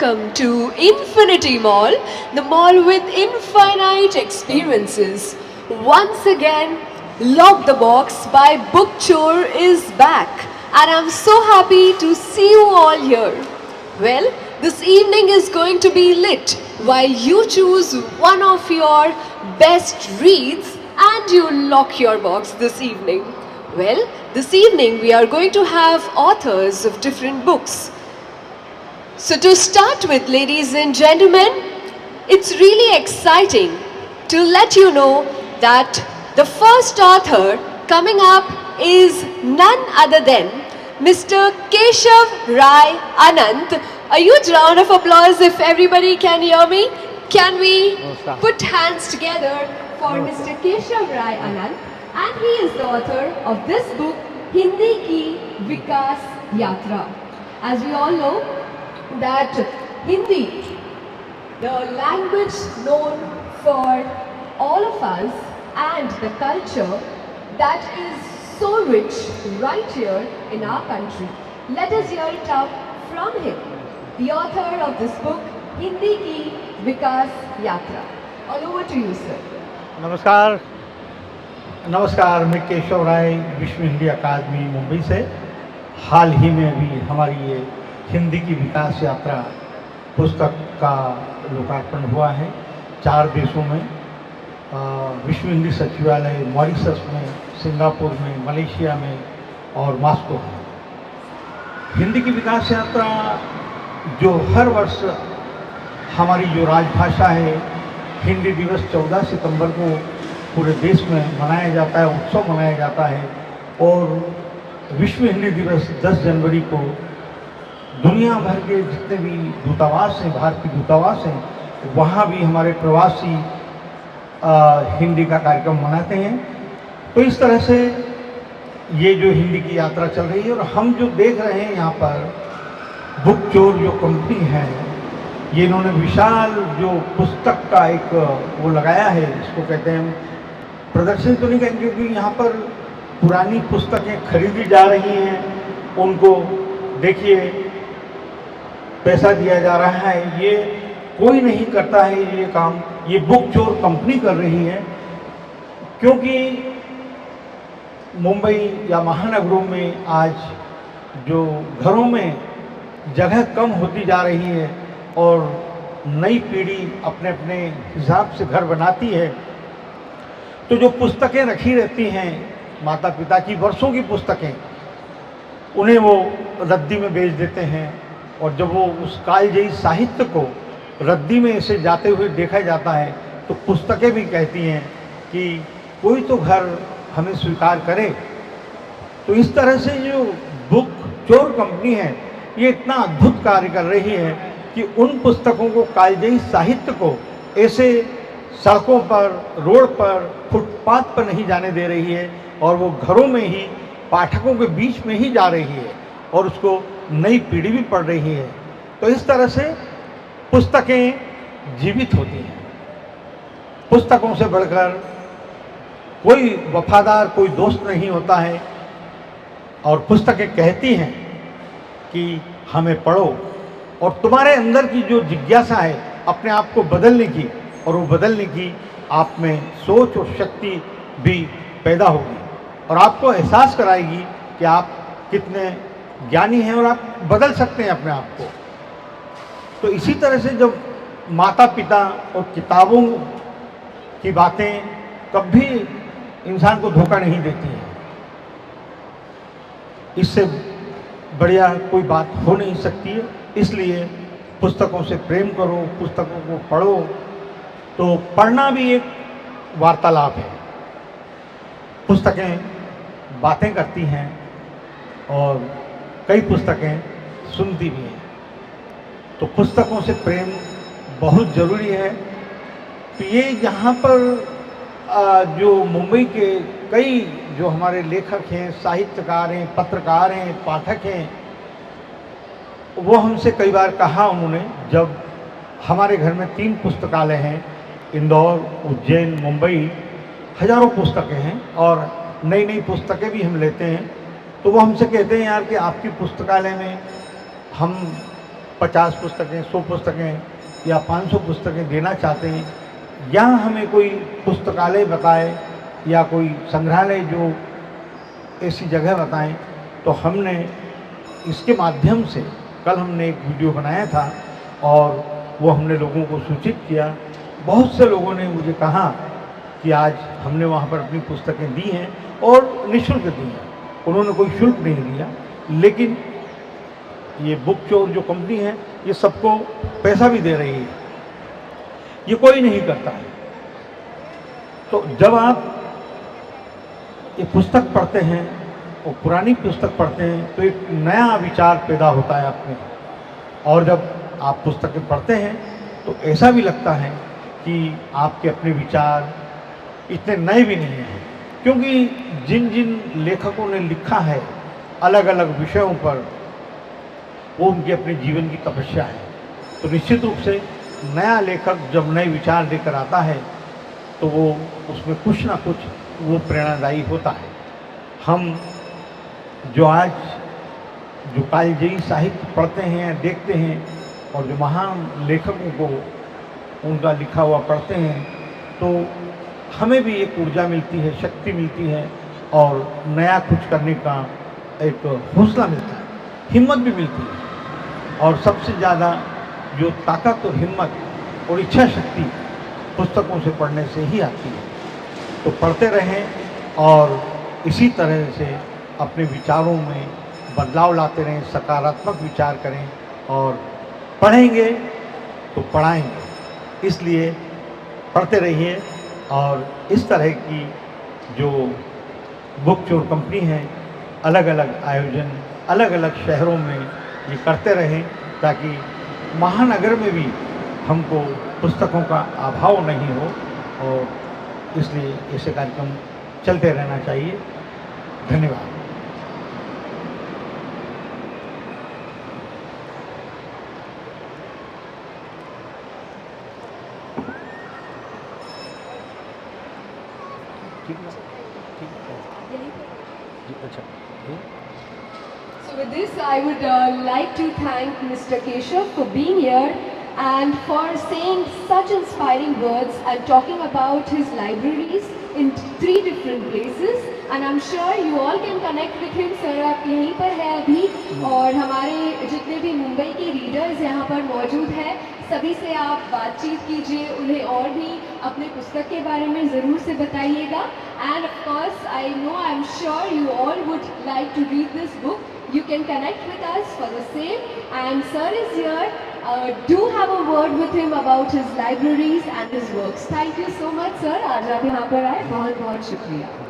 Welcome to Infinity Mall, the mall with infinite experiences. Once again, Lock the Box by Book Chore is back, and I'm so happy to see you all here. Well, this evening is going to be lit while you choose one of your best reads and you lock your box this evening. Well, this evening we are going to have authors of different books. So, to start with, ladies and gentlemen, it's really exciting to let you know that the first author coming up is none other than Mr. Keshav Rai Anant. A huge round of applause if everybody can hear me. Can we put hands together for Mr. Keshav Rai Anant? And he is the author of this book, Hindi Ki Vikas Yatra. As we all know, that Hindi, the language known for all of us and the culture that is so rich right here in our country. Let us hear it out from him, the author of this book, Hindi Ki Vikas Yatra. All over to you, sir. नमस्कार नमस्कार मैं केशव राय विश्व हिंदी अकादमी मुंबई से हाल ही में भी हमारी ये हिंदी की विकास यात्रा पुस्तक का लोकार्पण हुआ है 4 देशों में विश्व हिंदी सचिवालय मॉरिशस में, सिंगापुर में, मलेशिया में और मॉस्को में। हिंदी की विकास यात्रा जो हर वर्ष हमारी जो राजभाषा है, हिंदी दिवस 14 सितंबर को पूरे देश में मनाया जाता है, उत्सव मनाया जाता है और विश्व हिंदी दिवस 10 जनवरी को दुनिया भर के जितने भी दूतावास हैं, भारतीय दूतावास हैं, वहाँ भी हमारे प्रवासी हिंदी का कार्यक्रम मनाते हैं। तो इस तरह से ये जो हिंदी की यात्रा चल रही है और हम जो देख रहे हैं यहाँ पर बुक चोर जो कंपनी है, ये इन्होंने विशाल जो पुस्तक का एक वो लगाया है, इसको कहते हैं प्रदर्शन तो नहीं कहेंगे क्योंकि यहाँ पर पुरानी पुस्तकें खरीदी जा रही हैं, उनको देखिए पैसा दिया जा रहा है। ये कोई नहीं करता है ये काम, ये बुक चोर कंपनी कर रही है क्योंकि मुंबई या महानगरों में आज जो घरों में जगह कम होती जा रही है और नई पीढ़ी अपने अपने हिसाब से घर बनाती है, तो जो पुस्तकें रखी रहती हैं माता पिता की वर्षों की पुस्तकें, उन्हें वो रद्दी में बेच देते हैं और जब वो उस कालजयी साहित्य को रद्दी में इसे जाते हुए देखा जाता है तो पुस्तकें भी कहती हैं कि कोई तो घर हमें स्वीकार करे। तो इस तरह से जो बुक चोर कंपनी है ये इतना अद्भुत कार्य कर रही है कि उन पुस्तकों को, कालजयी साहित्य को ऐसे सड़कों पर, रोड पर, फुटपाथ पर नहीं जाने दे रही है और वो घरों में ही पाठकों के बीच में ही जा रही है और उसको नई पीढ़ी भी पढ़ रही है। तो इस तरह से पुस्तकें जीवित होती हैं। पुस्तकों से बढ़कर कोई वफादार, कोई दोस्त नहीं होता है और पुस्तकें कहती हैं कि हमें पढ़ो और तुम्हारे अंदर की जो जिज्ञासा है अपने आप को बदलने की, और वो बदलने की आप में सोच और शक्ति भी पैदा होगी और आपको एहसास कराएगी कि आप कितने ज्ञानी हैं और आप बदल सकते हैं अपने आप को। तो इसी तरह से जब माता पिता और किताबों की बातें कभी इंसान को धोखा नहीं देती हैं, इससे बढ़िया कोई बात हो नहीं सकती है। इसलिए पुस्तकों से प्रेम करो, पुस्तकों को पढ़ो। तो पढ़ना भी एक वार्तालाप है। पुस्तकें बातें करती हैं और कई पुस्तकें सुनती भी हैं। तो पुस्तकों से प्रेम बहुत ज़रूरी है। तो ये यहाँ पर जो मुंबई के कई जो हमारे लेखक हैं, साहित्यकार हैं, पत्रकार हैं, पाठक हैं, वो हमसे कई बार कहा उन्होंने, जब हमारे घर में 3 पुस्तकालय हैं, इंदौर, उज्जैन, मुंबई, हजारों पुस्तकें हैं और नई नई पुस्तकें भी हम लेते हैं, तो वो हमसे कहते हैं यार कि आपकी पुस्तकालय में हम 50 पुस्तकें, 100 पुस्तकें या 500 पुस्तकें देना चाहते हैं, या हमें कोई पुस्तकालय बताए या कोई संग्रहालय जो ऐसी जगह बताएं, तो हमने इसके माध्यम से कल हमने एक वीडियो बनाया था और वो हमने लोगों को सूचित किया। बहुत से लोगों ने मुझे कहा कि आज हमने वहाँ पर अपनी पुस्तकें दी हैं और निःशुल्क दी हैं, उन्होंने कोई शुल्क नहीं लिया। लेकिन ये बुक चोर जो कंपनी है ये सबको पैसा भी दे रही है, ये कोई नहीं करता है। तो जब आप ये पुस्तक पढ़ते हैं और पुरानी पुस्तक पढ़ते हैं तो एक नया विचार पैदा होता है आप में, और जब आप पुस्तकें पढ़ते हैं तो ऐसा भी लगता है कि आपके अपने विचार इतने नए भी नहीं हैं, क्योंकि जिन जिन लेखकों ने लिखा है अलग अलग विषयों पर, वो उनके अपने जीवन की तपस्या है। तो निश्चित रूप से नया लेखक जब नए विचार लेकर आता है तो वो उसमें कुछ ना कुछ वो प्रेरणादायी होता है। हम जो आज जो कालजयी साहित्य पढ़ते हैं, देखते हैं, और जो महान लेखकों को उनका लिखा हुआ पढ़ते हैं, तो हमें भी एक ऊर्जा मिलती है, शक्ति मिलती है, और नया कुछ करने का एक हौसला मिलता है, हिम्मत भी मिलती है। और सबसे ज़्यादा जो ताकत और हिम्मत और इच्छा शक्ति पुस्तकों से पढ़ने से ही आती है। तो पढ़ते रहें और इसी तरह से अपने विचारों में बदलाव लाते रहें, सकारात्मक विचार करें, और पढ़ेंगे तो पढ़ाएंगे। इसलिए पढ़ते रहिए, और इस तरह की जो बुक चोर कंपनी है अलग अलग आयोजन अलग अलग शहरों में ये करते रहें, ताकि महानगर में भी हमको पुस्तकों का अभाव नहीं हो, और इसलिए ऐसे कार्यक्रम चलते रहना चाहिए। धन्यवाद। So with this, I would like to thank Mr. Keshav for being here and for saying such inspiring words and talking about his libraries in 3 different places. And I'm sure you all can connect with him. Sir, आप यहीं पर है अभी, और हमारे जितने भी मुंबई के रीडर्स यहाँ पर मौजूद हैं, सभी से आप बातचीत कीजिए, उन्हें और भी अपने पुस्तक के बारे में ज़रूर से बताइएगा। And of course, I'm sure you all would like to read this book. You can connect with us for the same. And sir is here. Do have a word with him about his libraries and his works. Thank you so much, sir. आज आप यहाँ पर आए, बहुत बहुत शुक्रिया।